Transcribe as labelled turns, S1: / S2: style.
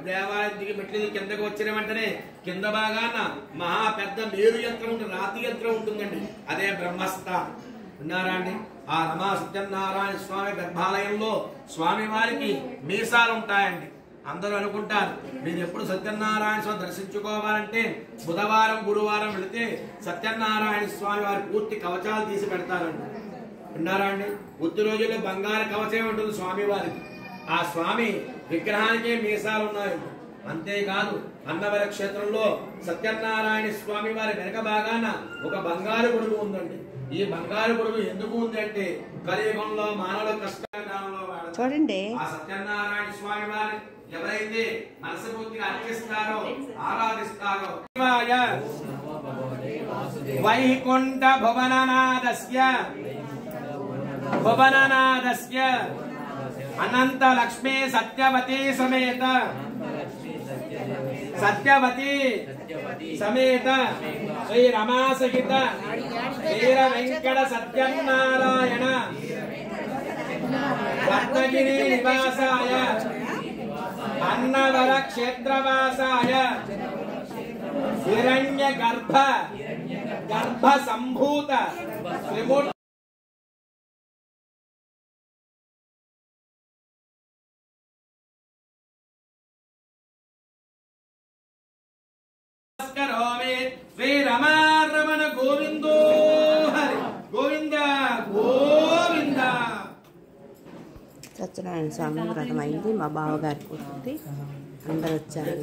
S1: దేవాలయానికి మెట్లు కిందకు వచ్చిన వెంటనే కింద భాగాన మహా పెద్ద మేరు యంత్రం ఉంటుంది, రాతి యంత్రం ఉంటుందండి. అదే బ్రహ్మస్థానం. విన్నారా అండి? ఆ రమా సత్యనారాయణ స్వామి గర్భాలయంలో స్వామి వారికి మీసాలు ఉంటాయండి. అందరూ అనుకుంటారు మీరు ఎప్పుడు సత్యనారాయణ స్వామి దర్శించుకోవాలంటే బుధవారం గురువారం వెళితే సత్యనారాయణ స్వామి వారి పూర్తి కవచాలు తీసి పెడతారండి. విన్నారా అండి? కొద్ది రోజుల్లో బంగారు కవచం ఉంటుంది స్వామి వారికి. ఆ స్వామి విగ్రహానికే మీసాలు ఉన్నాయి. అంతేకాదు అన్నవర క్షేత్రంలో సత్యనారాయణ స్వామి వారి వెనక భాగాన ఒక బంగారు గొడుగు ఉందండి. ఈ బంగారు గొడుగు ఎందుకు ఉంది అంటే కలియుగంలో మానవుల కష్టాలలో
S2: చూడండి
S1: ఆ సత్యనారాయణ స్వామి వారి ఎవరైతే మనస్ఫూర్తిగా అర్చిస్తారో ఆరాధిస్తారో వైకుంఠ భువననాథస్య అనంత లక్ష్మీ సత్యవతి సమేత శ్రీ రమా సహిత వీర వెంకట సత్యనారాయణ రత్నగిరి నివాసాయ అన్నవర క్షేత్రవాసాయ హిరణ్య గర్భ సంభూత త్రిమూర్తి శ్రీ రమారమణ గోవిందో హరి గోవింద గోవింద.
S2: సత్యనారాయణ స్వామి వ్రతం అయింది. మా బావగారి పూర్తి అందరు వచ్చారు.